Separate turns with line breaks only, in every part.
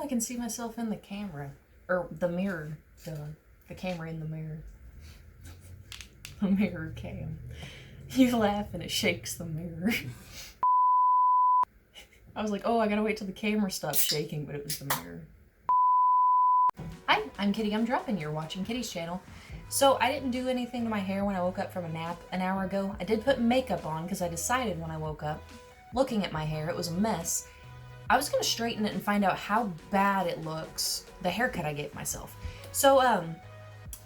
can see myself in the camera. Or the mirror. The camera in the mirror. The mirror cam. You laugh and it shakes the mirror. I was like, oh, I gotta wait till the camera stops shaking, but it was the mirror. Hi, I'm Kitty Gumdrop and you're watching Kitty's channel. So I didn't do anything to my hair when I woke up from a nap an hour ago. I did put makeup on because I decided when I woke up, looking at my hair, it was a mess. I was gonna straighten it and find out how bad it looks, the haircut I gave myself. So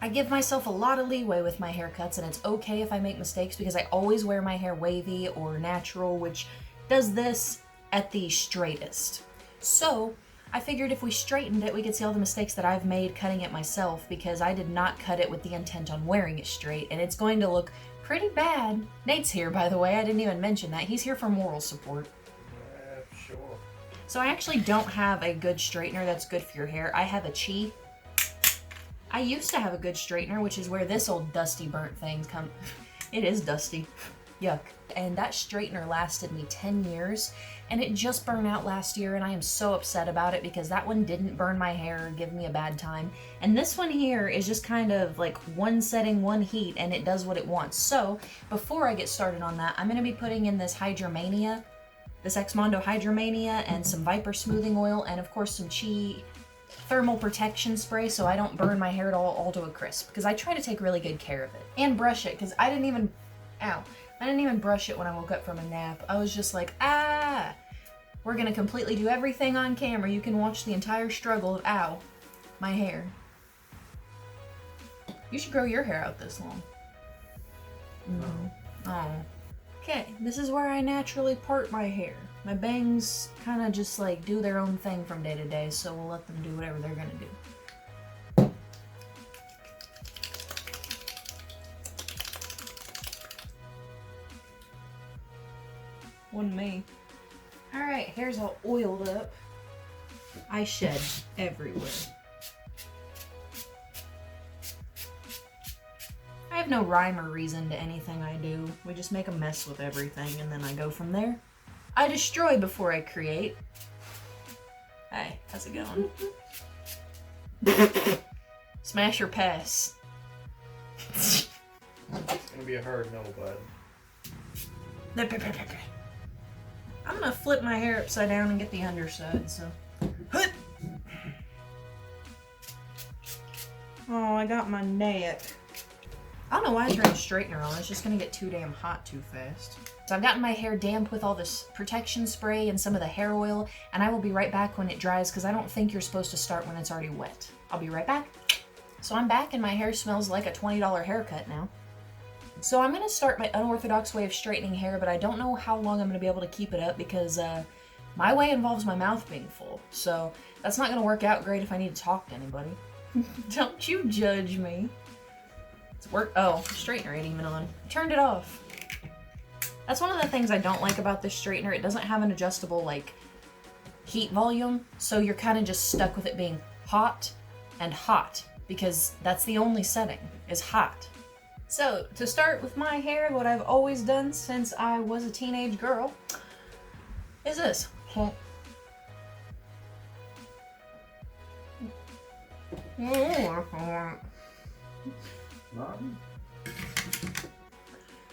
I give myself a lot of leeway with my haircuts, and it's okay if I make mistakes because I always wear my hair wavy or natural, which does this at the straightest. So I figured if we straightened it, we could see all the mistakes that I've made cutting it myself, because I did not cut it with the intent on wearing it straight, and it's going to look pretty bad. Nate's here, by the way. I didn't even mention that. He's here for moral support.
Sure.
So I actually don't have a good straightener that's good for your hair. I have a Chi. I used to have a good straightener, which is where this old dusty burnt thing comes. It is dusty. Yuck. And that straightener lasted me 10 years, and it just burned out last year, and I am so upset about it because that one didn't burn my hair or give me a bad time. And this one here is just kind of like one setting, one heat, and it does what it wants. So before I get started on that, I'm going to be putting in this Hydromania, this Exmondo Hydromania, and some Viper smoothing oil, and of course some Chi thermal protection spray so I don't burn my hair at all to a crisp, because I try to take really good care of it. And brush it, because I didn't even brush it when I woke up from a nap. I was just like, we're gonna completely do everything on camera. You can watch the entire struggle of, my hair. You should grow your hair out this long.
No.
Oh. Okay, this is where I naturally part my hair. My bangs kind of just like do their own thing from day to day, so we'll let them do whatever they're gonna do. One me. Alright, hair's all oiled up. I shed everywhere. I have no rhyme or reason to anything I do. We just make a mess with everything and then I go from there. I destroy before I create. Hey, how's it going? Smash or pass?
It's gonna be a hard no, bud.
I'm gonna flip my hair upside down and get the underside, so. Oh, I got my neck. I don't know why I turned a straightener on. It's just gonna get too damn hot too fast. So I've gotten my hair damp with all this protection spray and some of the hair oil, and I will be right back when it dries because I don't think you're supposed to start when it's already wet. I'll be right back. So I'm back and my hair smells like a $20 haircut now. So I'm going to start my unorthodox way of straightening hair, but I don't know how long I'm going to be able to keep it up because my way involves my mouth being full. So that's not going to work out great if I need to talk to anybody. Don't you judge me. It's work. Oh, straightener ain't even on. I turned it off. That's one of the things I don't like about this straightener. It doesn't have an adjustable like heat volume, so you're kind of just stuck with it being hot and hot because that's the only setting is hot. So to start with my hair, what I've always done since I was a teenage girl is this.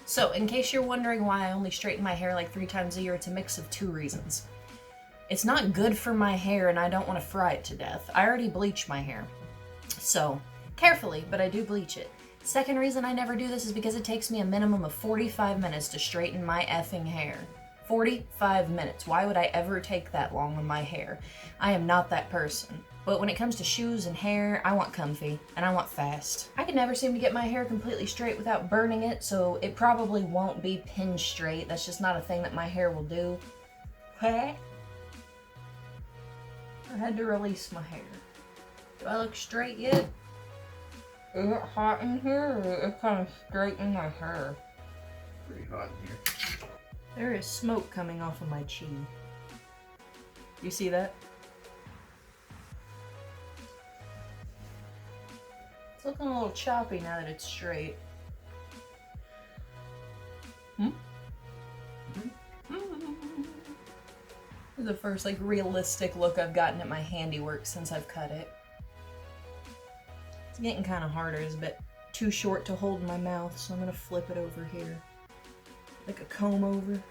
So, in case you're wondering why I only straighten my hair like 3 times a year, it's a mix of 2 reasons. It's not good for my hair and I don't want to fry it to death. I already bleach my hair. So, carefully, but I do bleach it. Second reason I never do this is because it takes me a minimum of 45 minutes to straighten my effing hair. 45 minutes. Why would I ever take that long on my hair? I am not that person. But when it comes to shoes and hair, I want comfy, and I want fast. I can never seem to get my hair completely straight without burning it, so it probably won't be pin straight. That's just not a thing that my hair will do. Hey? I had to release my hair. Do I look straight yet? Is it hot in here, or it's kind of straightening my hair?
Pretty hot in here.
There is smoke coming off of my Chi. You see that? It's looking a little choppy now that it's straight. The first, like, realistic look I've gotten at my handiwork since I've cut it. It's getting kind of harder. It's a bit too short to hold in my mouth, so I'm gonna flip it over here. Like a comb over.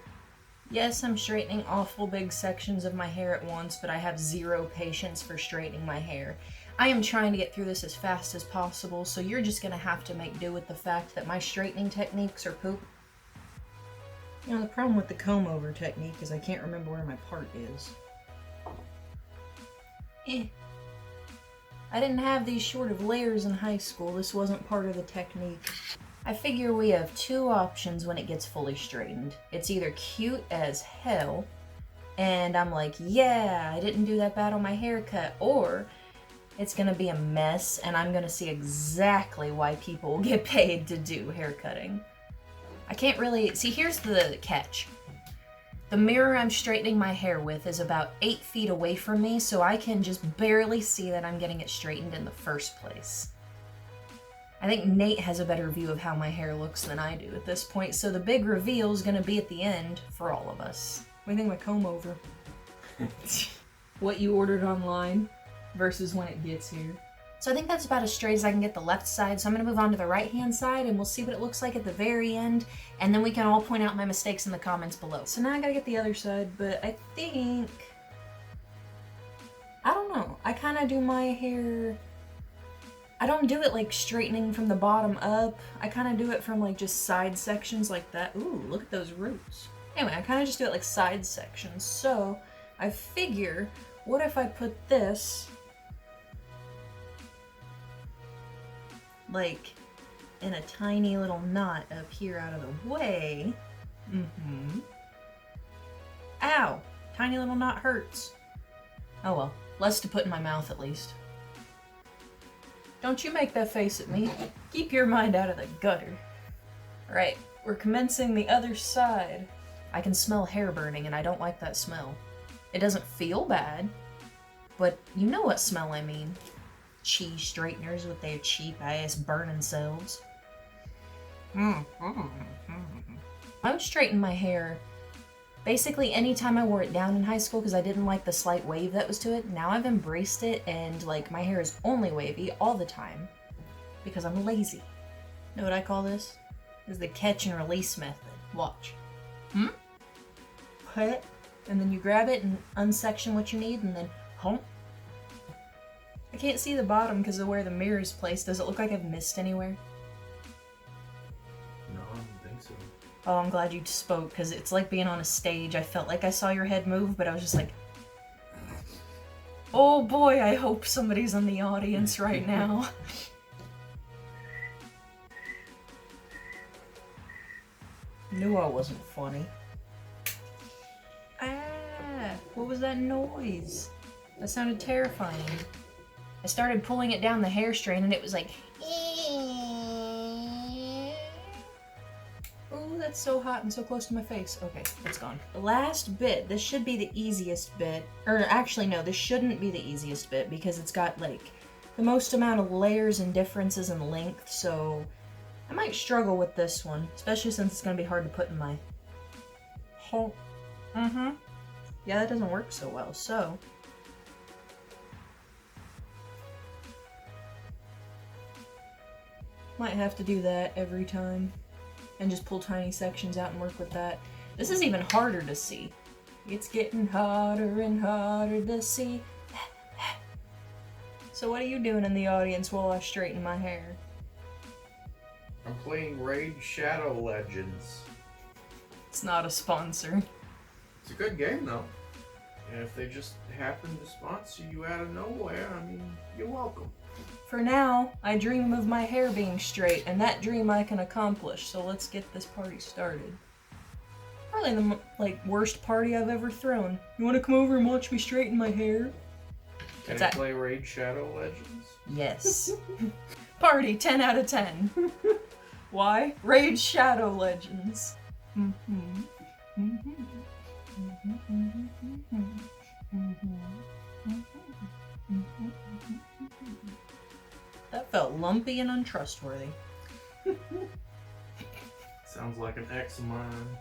Yes, I'm straightening awful big sections of my hair at once, but I have zero patience for straightening my hair. I am trying to get through this as fast as possible, so you're just gonna have to make do with the fact that my straightening techniques are poop. You know, the problem with the comb over technique is I can't remember where my part is. I didn't have these short of layers in high school. This wasn't part of the technique. I figure we have two options when it gets fully straightened. It's either cute as hell, and I'm like, yeah, I didn't do that bad on my haircut, or it's gonna be a mess, and I'm gonna see exactly why people will get paid to do haircutting. I can't really... See, here's the catch. The mirror I'm straightening my hair with is about 8 feet away from me, so I can just barely see that I'm getting it straightened in the first place. I think Nate has a better view of how my hair looks than I do at this point, so the big reveal is gonna be at the end for all of us. What do you think of my comb over? What you ordered online versus when it gets here. So I think that's about as straight as I can get the left side, so I'm gonna move on to the right-hand side and we'll see what it looks like at the very end, and then we can all point out my mistakes in the comments below. So now I gotta get the other side, but I think... I don't know. I kinda do my hair... I don't do it like straightening from the bottom up. I kinda do it from like just side sections like that. Ooh, look at those roots. Anyway, I kinda just do it like side sections. So I figure, what if I put this like in a tiny little knot up here out of the way. Ow! Tiny little knot hurts. Oh well, less to put in my mouth at least. Don't you make that face at me. Keep your mind out of the gutter. Alright, we're commencing the other side. I can smell hair burning and I don't like that smell. It doesn't feel bad, but you know what smell I mean. Cheese straighteners with their cheap ass burning selves. I would straighten my hair basically anytime I wore it down in high school because I didn't like the slight wave that was to it. Now I've embraced it and like my hair is only wavy all the time because I'm lazy. Know what I call this? This is the catch and release method. Watch. Put it, and then you grab it and unsection what you need and then honk. I can't see the bottom because of where the mirror is placed. Does it look like I've missed anywhere?
No, I don't think so.
Oh, I'm glad you spoke, because it's like being on a stage. I felt like I saw your head move, but I was just like... Oh boy, I hope somebody's in the audience right now. Knew I wasn't funny. Ah, what was that noise? That sounded terrifying. I started pulling it down the hair strain and it was like... Oh, that's so hot and so close to my face. Okay, it's gone. The last bit, this should be the easiest bit. Or actually no, this shouldn't be the easiest bit because it's got like the most amount of layers and differences in length, so I might struggle with this one, especially since it's gonna be hard to put in my... Yeah, that doesn't work so well, so... Might have to do that every time and just pull tiny sections out and work with that. This is even harder to see. It's getting hotter and hotter to see. So what are you doing in the audience while I straighten my hair?
I'm playing Raid Shadow Legends.
It's not a sponsor.
It's a good game though. And if they just happen to sponsor you out of nowhere, I mean, you're welcome.
For now, I dream of my hair being straight, and that dream I can accomplish, so let's get this party started. Probably the worst party I've ever thrown. You wanna come over and watch me straighten my hair?
Can I play Raid Shadow Legends?
Yes. Party 10 out of 10. Why? Raid Shadow Legends. That felt lumpy and untrustworthy.
Sounds like an ex of mine.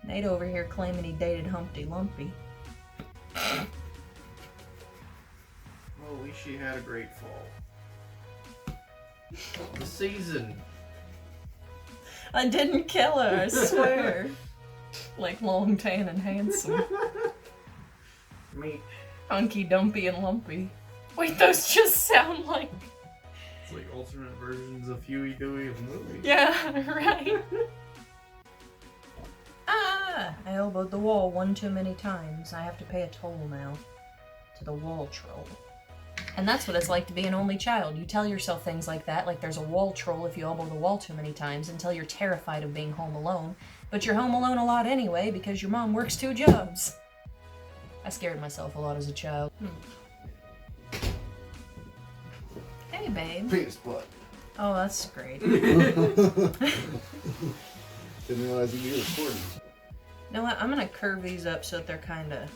Nate over here claiming he dated Humpty Lumpy.
Well, at least she had a great fall. The season.
I didn't kill her, I swear. Like long, tan, and handsome.
Me.
Hunky, dumpy, and lumpy. Wait, those just sound like...
It's like alternate versions of Huey, Dewey, and Louie.
Yeah, right. Ah! I elbowed the wall one too many times. I have to pay a toll now. To the wall troll. And that's what it's like to be an only child. You tell yourself things like that, like there's a wall troll if you elbow the wall too many times, until you're terrified of being home alone. But you're home alone a lot anyway, because your mom works 2 jobs. I scared myself a lot as a child. Hey, babe.
Penis butt.
Oh, that's great.
Didn't realize you were recording.
You know what? I'm gonna curve these up so that they're kinda...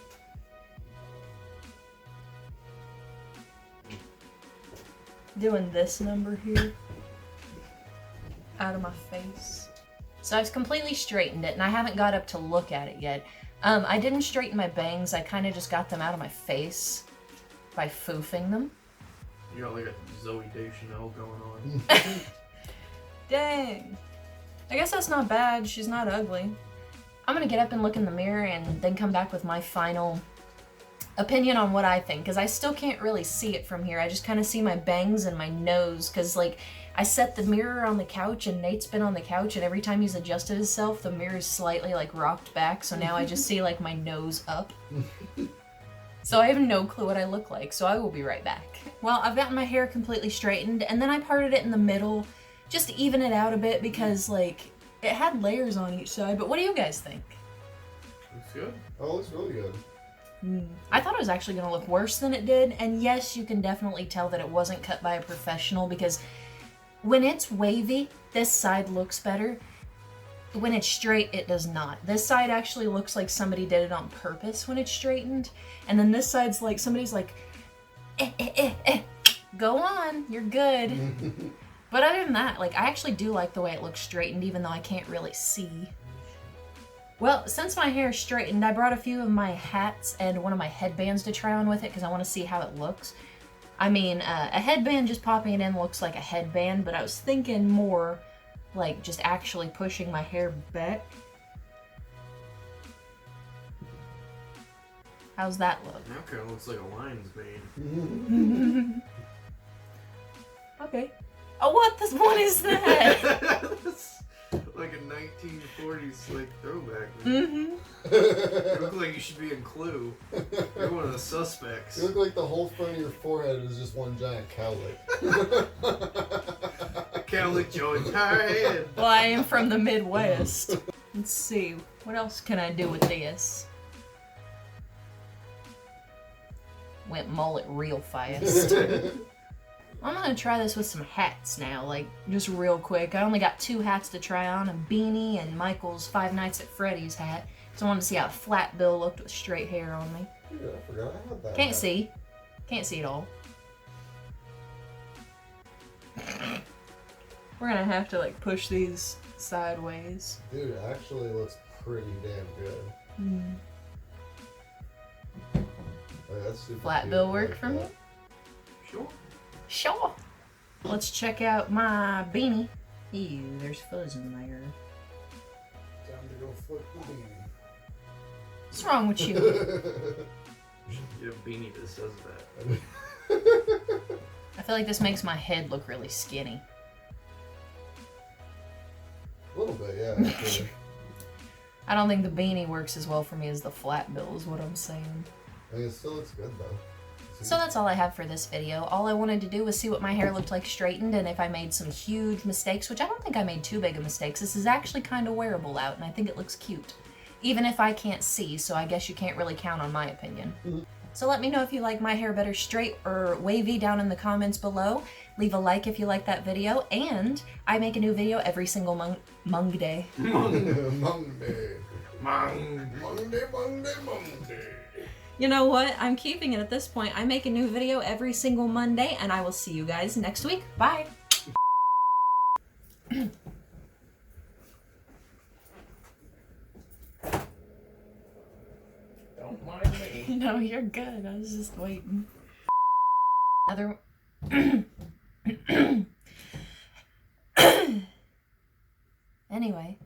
doing this number here. Out of my face. So I've completely straightened it, and I haven't got up to look at it yet. I didn't straighten my bangs, I kinda just got them out of my face by foofing them.
You got like a Zoe Deschanel going on.
Dang. I guess that's not bad. She's not ugly. I'm gonna get up and look in the mirror and then come back with my final opinion on what I think, because I still can't really see it from here. I just kind of see my bangs and my nose, because like I set the mirror on the couch and Nate's been on the couch, and every time he's adjusted himself, the mirror's slightly like rocked back, so now I just see like my nose up. So I have no clue what I look like, so I will be right back. Well, I've gotten my hair completely straightened, and then I parted it in the middle just to even it out a bit, because like it had layers on each side. But what do you guys think?
Looks good.
Oh, it looks really good.
I thought it was actually going to look worse than it did, and yes, you can definitely tell that it wasn't cut by a professional, because when it's wavy, this side looks better. When it's straight, it does not. This side actually looks like somebody did it on purpose when it's straightened, and then this side's like somebody's like, go on, you're good. But other than that, like I actually do like the way it looks straightened, even though I can't really see. Well, since my hair is straightened, I brought a few of my hats and one of my headbands to try on with it, because I want to see how it looks. I mean, a headband just popping it in looks like a headband, but I was thinking more like just actually pushing my hair back. How's that look?
That kind of looks like a lion's mane.
Okay. Oh, what? This one is that?
That's like a 1940s like throwback.
Mm-hmm.
You look like you should be in Clue. You're one of the suspects.
You look like the whole front of your forehead is just one giant cowlick.
A cowlick your entire head.
Well, I am from the Midwest. Let's see. What else can I do with this? Went mullet real fast. I'm gonna try this with some hats now, like, just real quick. I only got 2 hats to try on, a beanie and Michael's Five Nights at Freddy's hat. So I wanted to see how a flat bill looked with straight hair on me.
Yeah, I forgot I had that.
Can't see. Can't see it all. We're gonna have to, like, push these sideways.
Dude, it actually looks pretty damn good. Like, that's super
Flat
cute.
bill work
Like
for me?
that.
Sure.
Sure. Let's check out my beanie. Ew, there's fuzz in there.
Time to go flip the beanie.
What's wrong with you?
You have a beanie that says that.
I feel like this makes my head look really skinny.
A little bit, yeah. Actually.
I don't think the beanie works as well for me as the flat bill is what I'm saying.
I mean, it still looks good though.
So that's all I have for this video. All I wanted to do was see what my hair looked like straightened, and if I made some huge mistakes, which I don't think I made too big of mistakes. This is actually kind of wearable out, and I think it looks cute. Even if I can't see, so I guess you can't really count on my opinion. So let me know if you like my hair better straight or wavy down in the comments below. Leave a like if you like that video, and I make a new video every single Monday.
Monday.
Monday.
You know what? I'm keeping it at this point. I make a new video every single Monday, and I will see you guys next week. Bye!
Don't mind me.
No, you're good. I was just waiting. Another. Anyway,